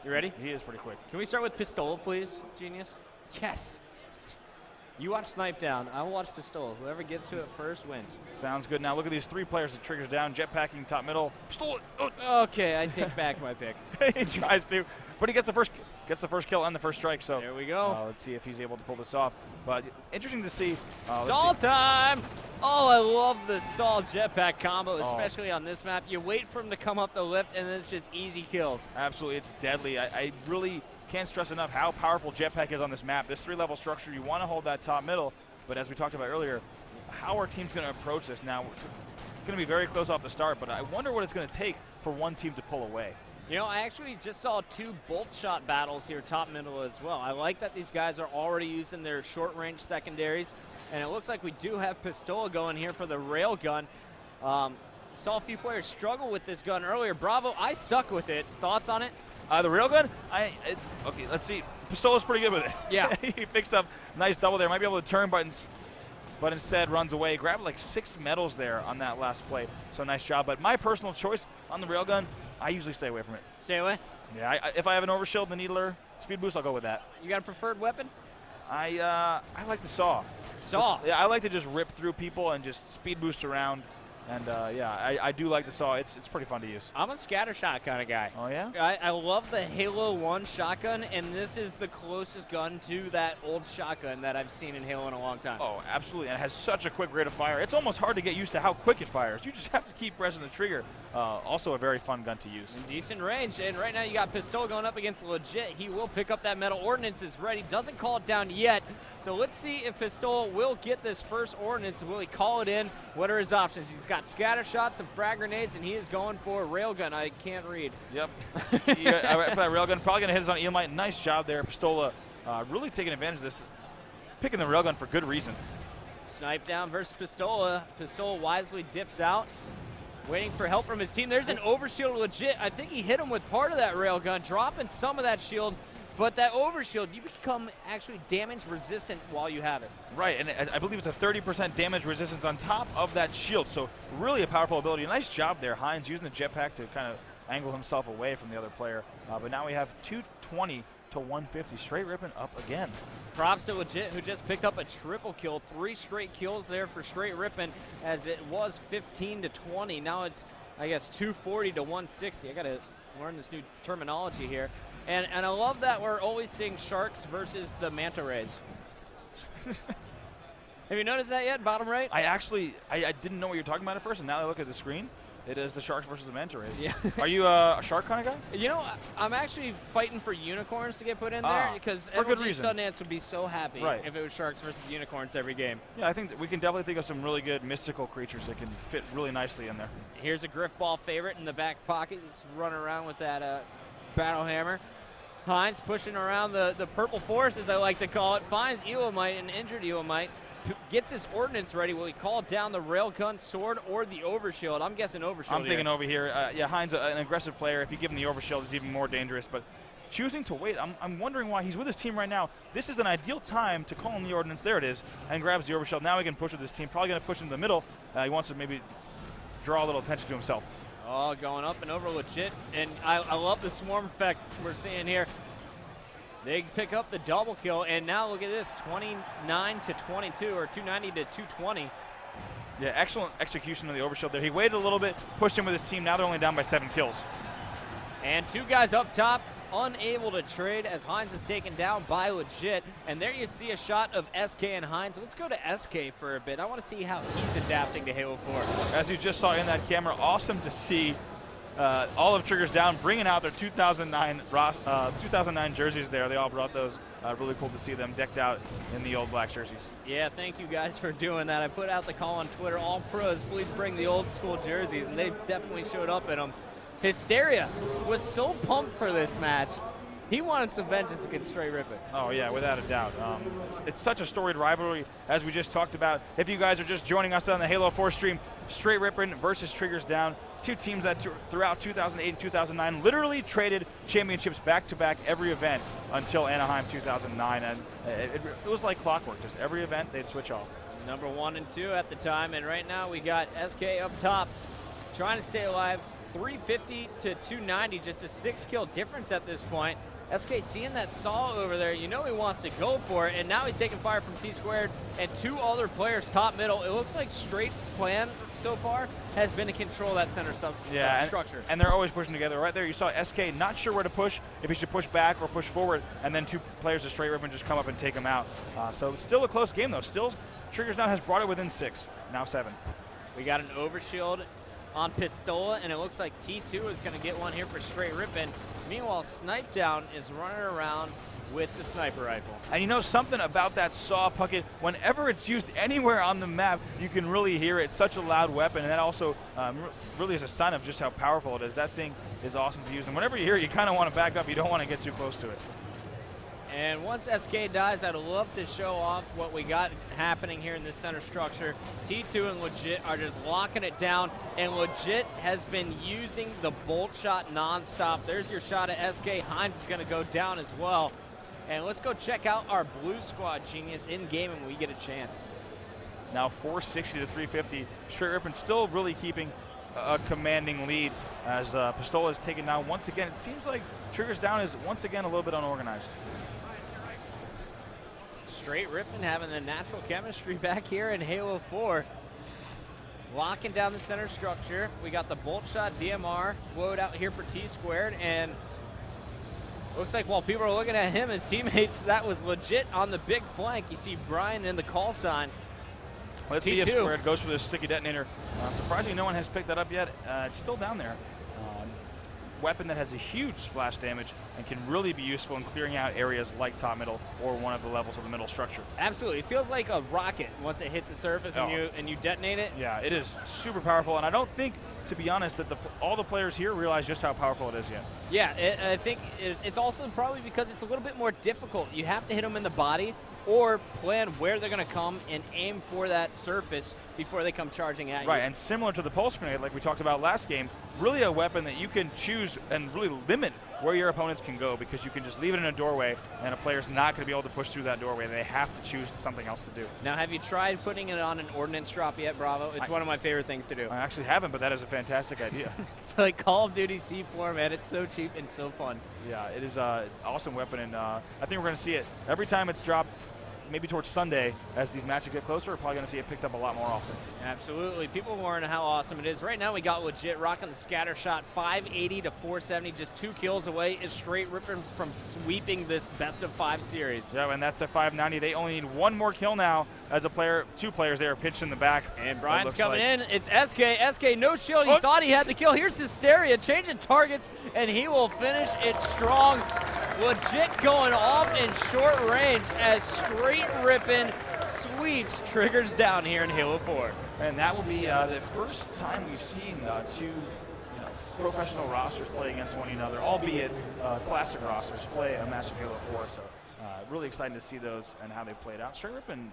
You ready? He is pretty quick. Can we start with Pistola, please, Genius? Yes. You watch Snipe down. I'll watch Pistola. Whoever gets to it first wins. Sounds good. Now look at these 3 players that triggers down. Jetpacking top middle. Pistola. Okay, I take back my pick. He tries to, but he gets the first kill and the first strike. So there we go. Let's see if he's able to pull this off. But interesting to see. Stall time! Oh, I love the Stall jetpack combo, especially on this map. You wait for him to come up the lift, and then it's just easy kills. Absolutely, it's deadly. I really can't stress enough how powerful jetpack is on this map. This 3-level structure, you want to hold that top middle, but as we talked about earlier, how our team's going to approach this now. It's going to be very close off the start, but I wonder what it's going to take for one team to pull away. You know, I actually just saw 2 bolt shot battles here top middle as well. I like that these guys are already using their short range secondaries, and it looks like we do have Pistola going here for the rail gun. Saw a few players struggle with this gun earlier. Bravo, I stuck with it. Thoughts on it? The railgun? Okay, let's see. Pistola's pretty good with it. Yeah. He picks up nice double there. Might be able to turn, but instead runs away. Grabbed like 6 medals there on that last play. So nice job. But my personal choice on the railgun, I usually stay away from it. Stay away? Yeah, if I have an overshield, the needler, speed boost, I'll go with that. You got a preferred weapon? I like the saw. Saw? Yeah, I like to just rip through people and just speed boost around. And yeah, I do like the saw. It's pretty fun to use. I'm a scatter shot kind of guy. Oh yeah? I love the Halo 1 shotgun, and this is the closest gun to that old shotgun that I've seen in Halo in a long time. Oh, absolutely. And it has such a quick rate of fire. It's almost hard to get used to how quick it fires. You just have to keep pressing the trigger. Also a very fun gun to use. In decent range, and right now you got Pistol going up against Legit. He will pick up that metal. Ordnance is ready. Doesn't call it down yet. So let's see if Pistol will get this first Ordnance. Will he call it in? What are his options? He's got scatter shots, some frag grenades, and he is going for a railgun. I can't read. Yep. For that railgun, probably going to hit us on Elamite. Nice job there. Pistola really taking advantage of this. Picking the railgun for good reason. Snipe down versus Pistola. Pistola wisely dips out. Waiting for help from his team. There's an overshield Legit. I think he hit him with part of that railgun, dropping some of that shield. But that overshield, you become actually damage resistant while you have it. Right, and I believe it's a 30% damage resistance on top of that shield. So really a powerful ability. Nice job there, Hines, using the jetpack to kind of angle himself away from the other player. But now we have 220 to 150. Straight Rippin up again. Props to Legit, who just picked up a triple kill. 3 straight kills there for Straight Rippin, as it was 15 to 20. Now it's, I guess, 240 to 160. I got to learn this new terminology here. And I love that we're always seeing Sharks versus the Manta Rays. Have you noticed that yet, bottom right? I didn't know what you were talking about at first, and now I look at the screen. It is the Sharks versus the Manta Rays. Yeah. Are you a Shark kind of guy? You know, I'm actually fighting for Unicorns to get put in there, because MLG Sundance would be so happy if it was Sharks versus Unicorns every game. Yeah, I think that we can definitely think of some really good mystical creatures that can fit really nicely in there. Here's a Griff Ball favorite in the back pocket. He's running around with that Battle Hammer. Hines pushing around the purple forest, as I like to call it, finds Elamite, an injured Elamite, gets his Ordnance ready. Will he call down the railgun, sword, or the overshield? I'm guessing overshield. I'm thinking over here. Yeah, Hines, an aggressive player. If you give him the overshield, it's even more dangerous. But choosing to wait, I'm wondering why he's with his team right now. This is an ideal time to call in the Ordnance. There it is, and grabs the overshield. Now he can push with his team. Probably going to push into the middle. He wants to maybe draw a little attention to himself. Oh, going up and over Legit, and I love the swarm effect we're seeing here. They pick up the double kill, and now look at this, 29 to 22, or 290 to 220. Yeah, excellent execution of the overshield there. He waited a little bit, pushed him with his team. Now they're only down by 7 kills. And 2 guys up top, unable to trade, as Hines is taken down by Legit. And there you see a shot of SK and Hines. Let's go to SK for a bit. I want to see how he's adapting to Halo 4. As you just saw in that camera, awesome to see all of Triggers down, bringing out their 2009 jerseys there. They all brought those. Really cool to see them decked out in the old black jerseys. Yeah, thank you guys for doing that. I put out the call on Twitter, all pros, please bring the old school jerseys, and they definitely showed up in them. Hysteria was so pumped for this match. He wanted some vengeance against Straight Rippin. Oh yeah, without a doubt. It's such a storied rivalry, as we just talked about. If you guys are just joining us on the Halo 4 stream, Straight Rippin versus Triggers Down. 2 teams that throughout 2008 and 2009 literally traded championships back-to-back every event until Anaheim 2009. And it was like clockwork. Just every event, they'd switch off. Number 1 and 2 at the time. And right now we got SK up top, trying to stay alive. 350 to 290, just a 6-kill difference at this point. SK seeing that stall over there, you know he wants to go for it, and now he's taking fire from T-Squared and 2 other players top middle. It looks like Str8's plan so far has been to control that center structure. And they're always pushing together. Right there, you saw SK not sure where to push, if he should push back or push forward, and then 2 players of Str8 Rippin just come up and take him out. So it's still a close game, though. Still, Triggers Down has brought it within 6, now 7. We got an overshield on Pistola, and it looks like T2 is going to get one here for Str8 Rippin. Meanwhile, Snipe Down is running around with the sniper rifle. And you know something about that saw pucket, whenever it's used anywhere on the map, you can really hear it. It's such a loud weapon, and that also really is a sign of just how powerful it is. That thing is awesome to use, and whenever you hear it, you kind of want to back up. You don't want to get too close to it. And once SK dies, I'd love to show off what we got happening here in this center structure. T2 and Legit are just locking it down, and Legit has been using the bolt shot nonstop. There's your shot at SK. Hines is going to go down as well. And let's go check out our blue squad genius in game when we get a chance. Now 460 to 350. Str8 Rippin still really keeping a commanding lead as Pistola is taken down once again. It seems like Triggers Down is once again a little bit unorganized. Str8 Rippin having the natural chemistry back here in Halo 4. Locking down the center structure. We got the bolt shot DMR load out here for T-Squared, and looks like while people are looking at him, his teammates, that was Legit on the big flank. You see Brian in the call sign. Let's see if Squared goes for the sticky detonator. Surprisingly, no one has picked that up yet. It's still down there. Weapon that has a huge splash damage and can really be useful in clearing out areas like top middle or one of the levels of the middle structure. Absolutely, it feels like a rocket once it hits the surface and you detonate it. Yeah, it is super powerful, and I don't think, to be honest, that all the players here realize just how powerful it is yet. Yeah, I think it's also probably because it's a little bit more difficult. You have to hit them in the body or plan where they're going to come and aim for that surface before they come charging at you. Right, and similar to the pulse grenade, like we talked about last game, really a weapon that you can choose and really limit where your opponents can go, because you can just leave it in a doorway and a player's not going to be able to push through that doorway. They have to choose something else to do. Now, have you tried putting it on an Ordnance drop yet, Bravo? It's one of my favorite things to do. I actually haven't, but that is a fantastic idea. It's like Call of Duty C4, man. It's so cheap and so fun. Yeah, it is an awesome weapon, and I think we're going to see it every time it's dropped. Maybe towards Sunday, as these matches get closer, we're probably going to see it picked up a lot more often. Absolutely. People learn how awesome it is. Right now, we got Legit rocking the scatter shot, 580 to 470, just 2 kills away. Is Str8 Rippin from sweeping this best-of-5 series. Yeah, and that's a 590. They only need 1 more kill now as a player. 2 players there are pitched in the back. And Brian's coming in. It's SK. SK, no shield. He thought he had the kill. Here's Hysteria, changing targets, and he will finish it strong. Legit going off in short range as Str8 Rippin sweeps Triggers Down here in Halo 4. And that will be the first time we've seen 2 professional rosters play against one another, albeit classic rosters play a match of Halo 4. So really exciting to see those and how they played out. Str8 Rippin